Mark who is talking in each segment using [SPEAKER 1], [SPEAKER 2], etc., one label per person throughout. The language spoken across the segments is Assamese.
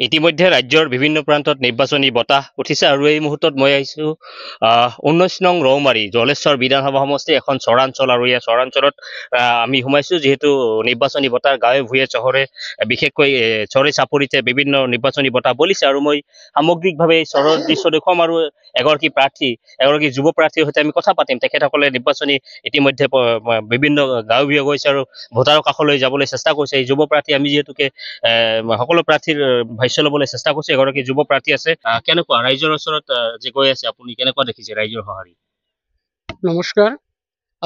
[SPEAKER 1] ইতিমধ্যে ৰাজ্যৰ বিভিন্ন প্ৰান্তত নিৰ্বাচনী বতাহ উঠিছে আৰু এই মুহূৰ্তত মই আহিছোঁ 19 নং ৰৌমাৰী জলেশ্বৰ বিধানসভা সমষ্টিৰ এখন চৰাঞ্চল আৰু এই চৰাঞ্চলত আমি সোমাইছোঁ যিহেতু নিৰ্বাচনী বতাহ গাঁৱে ভূঞে চহৰে বিশেষকৈ চৰে চাপৰিতে বিভিন্ন নিৰ্বাচনী বতাহ বলিছে আৰু মই সামগ্ৰিকভাৱে এই চহৰৰ দৃশ্য দেখুৱাম আৰু এগৰাকী যুৱ প্ৰাৰ্থীৰ সৈতে আমি কথা পাতিম। তেখেতসকলে নিৰ্বাচনী ইতিমধ্যে বিভিন্ন গাঁৱে ভূঞে গৈছে আৰু ভোটাৰৰ কাষলৈ যাবলৈ চেষ্টা কৰিছে। এই যুৱ প্ৰাৰ্থী আমি যিহেতুকে সকলো প্ৰাৰ্থীৰ ভাষ্য ল'বলৈ চেষ্টা কৰিছে। এগৰাকী যুৱ প্ৰাৰ্থী আছে। কেনেকুৱা ৰাইজৰ ওচৰত যে গৈ আছে আপুনি কেনেকুৱা দেখিছে ৰাইজৰ সঁহাৰি?
[SPEAKER 2] নমস্কাৰ,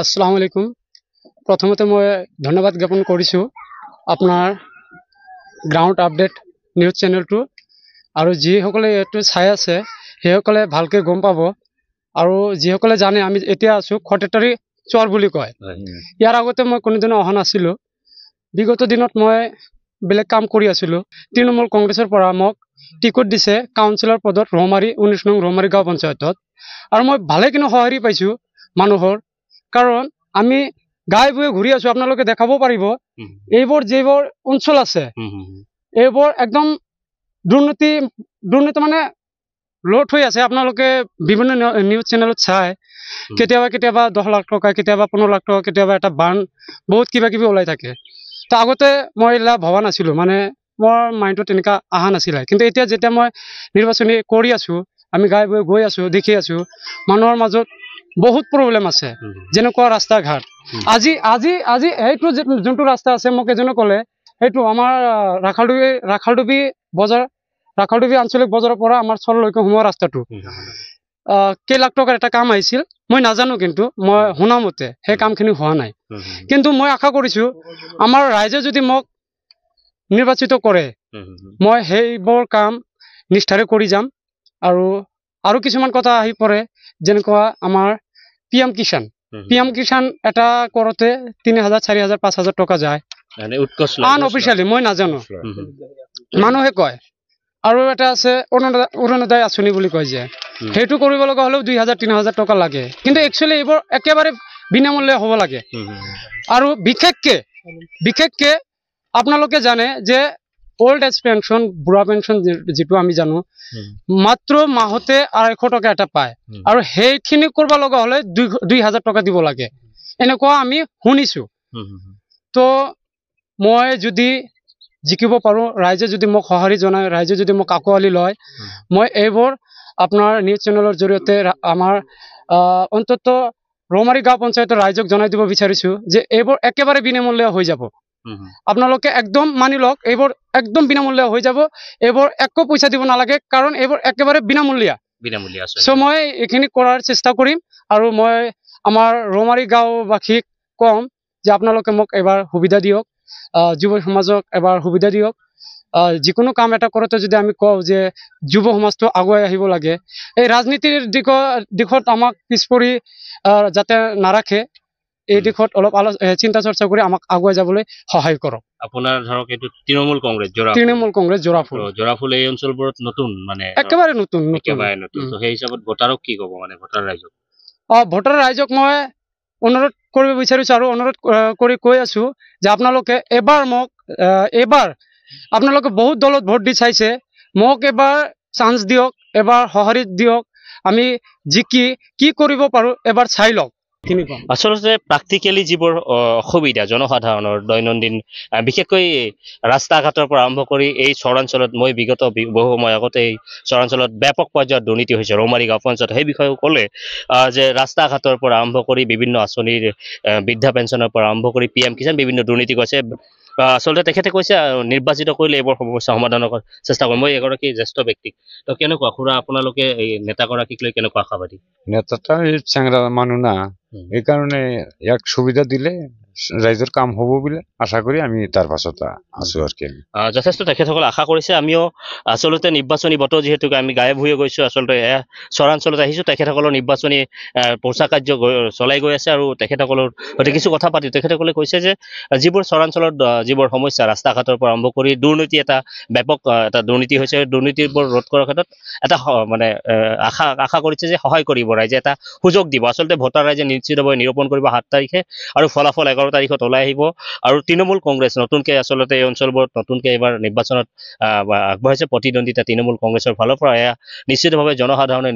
[SPEAKER 2] আসসালামু আলাইকুম। প্ৰথমতে মই ধন্যবাদ জ্ঞাপন কৰিছোঁ আপোনাৰ গ্ৰাউণ্ড আপডেট নিউজ চেনেলটো, আৰু যিসকলে এইটো চাই আছে সেইসকলে ভালকৈ গম পাব। আৰু যিসকলে জানে আমি এতিয়া আছোঁ খটেটাৰী চৰ বুলি কয়। ইয়াৰ আগতে মই কোনোদিনে অহা নাছিলোঁ। বিগত দিনত মই বেলেগ কাম কৰি আছিলোঁ। তৃণমূল কংগ্ৰেছৰ পৰা মোক টিকট দিছে কাউন্সিলৰ পদত ৰৌমাৰী 19 নং ৰৌমাৰী গাঁও পঞ্চায়তত, আৰু মই ভালেখিনি সঁহাৰি পাইছোঁ মানুহৰ। কাৰণ আমি গাঁৱে ভূঞে ঘূৰি আছোঁ, আপোনালোকে দেখাব পাৰিব এইবোৰ যিবোৰ অঞ্চল আছে এইবোৰ একদম দুৰ্নীতি মানে লোট হৈ আছে। আপোনালোকে বিভিন্ন নিউজ চেনেলত চাই কেতিয়াবা 10 লাখ টকা, কেতিয়াবা 15 লাখ টকা, কেতিয়াবা এটা বান, বহুত কিবা কিবি ওলাই থাকে। তো আগতে মই এইবিলাক ভবা নাছিলোঁ, মানে মোৰ মাইণ্ডত তেনেকুৱা অহা নাছিলে। কিন্তু এতিয়া যেতিয়া মই নিৰ্বাচনী কৰি আছোঁ, আমি গাঁৱে ভূঞে গৈ আছোঁ, দেখি আছোঁ মানুহৰ মাজত বহুত প্ৰব্লেম আছে। যেনেকুৱা ৰাস্তা ঘাট, আজি সেইটো যোনটো ৰাস্তা আছে মোক এজনে ক'লে সেইটো আমাৰ ৰাখালডুবি আঞ্চলিক বজাৰৰ পৰা আমাৰ চৰলৈকে সোমোৱা ৰাস্তাটো কেই লাখ টকাৰ এটা কাম আহিছিল, মই নাজানো, কিন্তু মই শুনা মতে সেই কামখিনি হোৱা নাই। কিন্তু মই আশা কৰিছোঁ আমাৰ ৰাইজে যদি মোক নিৰ্বাচিত কৰে মই সেইবোৰ কাম নিষ্ঠাৰে কৰি যাম। আৰু কিছুমান কথা আহি পৰে, যেনেকুৱা আমাৰ PM কিষাণ এটা কৰোঁতে 3,000, 4,000, 5,000 টকা যায় আনঅফিচিয়েলি, মই নাজানো, মানুহে কয়। আৰু এটা আছে অৰুণোদয় আঁচনি বুলি কয় যে, সেইটো কৰিব লগা হ'লেও 2,000, 3,000 টকা লাগে। কিন্তু একচুৱেলি এইবোৰ একেবাৰে বিনামূল্যে হ'ব লাগে। আৰু বিশেষকে আপোনালোকে জানে যে অল্ড এজ পেঞ্চন, বুঢ়া পেঞ্চন যিটো আমি জানো, মাত্ৰ মাহতে 250 টকা এটা পায়, আৰু সেইখিনি কৰিব লগা হ'লে 2,000 টকা দিব লাগে, এনেকুৱা আমি শুনিছোঁ। তো মই যদি জিকিব পাৰোঁ, ৰাইজে যদি মোক সঁহাৰি জনায়, ৰাইজে যদি মোক আঁকোৱালি লয়, মই এইবোৰ আপোনাৰ নিউজ চেনেলৰ জৰিয়তে আমাৰ অন্তত ৰৌমাৰী গাঁও পঞ্চায়তৰ ৰাইজক জনাই দিব বিচাৰিছোঁ যে এইবোৰ একেবাৰে বিনামূল্যে হৈ যাব। আপোনালোকে একদম মানি লওক, এইবোৰ একদম বিনামূল্যে হৈ যাব। এইবোৰ একো পইচা দিব নালাগে, কাৰণ এইবোৰ একেবাৰে বিনামূলীয়া। চ' মই এইখিনি কৰাৰ চেষ্টা কৰিম, আৰু মই আমাৰ ৰৌমাৰী গাঁওবাসীক কম যে আপোনালোকে মোক এবাৰ সুবিধা দিয়ক, যুৱ সমাজক এবাৰ সুবিধা দিয়ক। যিকোনো কাম এটা কৰোঁতে যদি আমি কওঁ যে যুৱ সমাজটো আগুৱাই আহিব লাগে, এই ৰাজনীতিৰ দিশত আমাক পিছ পৰি যাতে নাৰাখে, এই দিশত অলপ চিন্তা চৰ্চা কৰি আমাক আগুৱাই যাবলৈ সহায় কৰক।
[SPEAKER 1] আপোনাৰ ধৰক এইটো তৃণমূল কংগ্ৰেছ জোৰাফুল এই অঞ্চলবোৰত নতুন, মানে একেবাৰে নতুন। তো সেই হিচাপত ভোটাৰক কি ক'ব, মানে ভোটাৰ ৰাইজক মই অনুৰোধ কৰিব বিচাৰিছোঁ, আৰু অনুৰোধ কৰি কৈ আছোঁ যে আপোনালোকে এবাৰ আপোনালোকে বহুত দলত ভোট দি চাইছে, মোক এবাৰ চান্স দিয়ক, এবাৰ সঁহাৰি দিয়ক। আমি জিকি কি কৰিব পাৰোঁ এবাৰ চাই লওক। আচলতে প্ৰেক্টিকেলি যিবোৰ অসুবিধা জনসাধাৰণৰ দৈনন্দিন, বিশেষকৈ ৰাস্তা ঘাটৰ পৰা আৰম্ভ কৰি এই চৰাঞ্চলত, মই বিগত বহু সময় আগতে এই চৰাঞ্চলত ব্যাপক পৰ্যায়ত দুৰ্নীতি হৈছে ৰৌমাৰী গাঁও পঞ্চায়ত, সেই বিষয়ে ক'লে যে ৰাস্তা ঘাটৰ পৰা আৰম্ভ কৰি বিভিন্ন আঁচনিৰ বৃদ্ধা পেঞ্চনৰ পৰা আৰম্ভ কৰি PM কিষাণ বিভিন্ন দুৰ্নীতি কৰিছে। আচলতে তেখেতে কৈছে নিৰ্বাচিত কৰিলে এইবোৰ সমস্যা সমাধানৰ চেষ্টা কৰিম। মই এগৰাকী জ্যেষ্ঠ ব্যক্তি, তো কেনেকুৱা খুৰা আপোনালোকে এই নেতাগৰাকীক লৈ কেনেকুৱা আশাবাদী?
[SPEAKER 3] নেতাটা চেংৰা মানুহ না, এইকাৰণে ইয়াক সুবিধা দিলে ৰাইজৰ কাম হ'ব বুলি আশা কৰি আমি তাৰ পাছত আছোঁ আৰু কি।
[SPEAKER 1] যথেষ্ট তেখেতসকলে আশা কৰিছে। আমিও আচলতে নিৰ্বাচনী বতৰ যিহেতুকে আমি গাঁৱে ভূঞে গৈছোঁ, আচলতে চৰাঞ্চলত আহিছোঁ, তেখেতসকলৰ নিৰ্বাচনী প্ৰচাৰ কাৰ্য চলাই গৈ আছে, আৰু তেখেতসকলৰ সৈতে কিছু কথা পাতি তেখেতসকলে কৈছে যে যিবোৰ চৰাঞ্চলত যিবোৰ সমস্যা, ৰাস্তা ঘাটৰ পৰা আৰম্ভ কৰি দুৰ্নীতি, এটা ব্যাপক এটা দুৰ্নীতি হৈছে, দুৰ্নীতিবোৰ ৰোধ কৰাৰ ক্ষেত্ৰত এটা মানে আশা কৰিছে যে সহায় কৰিব, ৰাইজে এটা সুযোগ দিব। আচলতে ভোটাৰ ৰাইজে নিশ্চিতভাৱে নিৰূপণ কৰিব 7 তাৰিখে, আৰু ফলাফল
[SPEAKER 4] তাৰিখত ওলাই আহিব আৰু তৃণমূল কংগ্ৰেছ নতুনকৈ আচলতে এই অঞ্চলবোৰত নতুনকৈ এইবাৰ নিৰ্বাচনত আগবঢ়াইছে প্ৰতিদ্বন্দ্বিতা তৃণমূল কংগ্ৰেছৰ ফালৰ পৰা এয়া নিশ্চিতভাৱে জনসাধাৰণে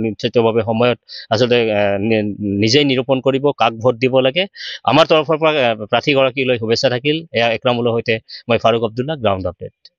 [SPEAKER 4] নিশ্চিতভাৱে সময়ত আচলতে নিজেই নিৰূপণ কৰিব কাক ভোট দিব লাগে আমাৰ তৰফৰ পৰা প্ৰাৰ্থীগৰাকীলৈ শুভেচ্ছা থাকিল এয়া একৰামুলৰ সৈতে মই ফাৰুক আব্দুল্লাহ গ্ৰাউণ্ড আপডেট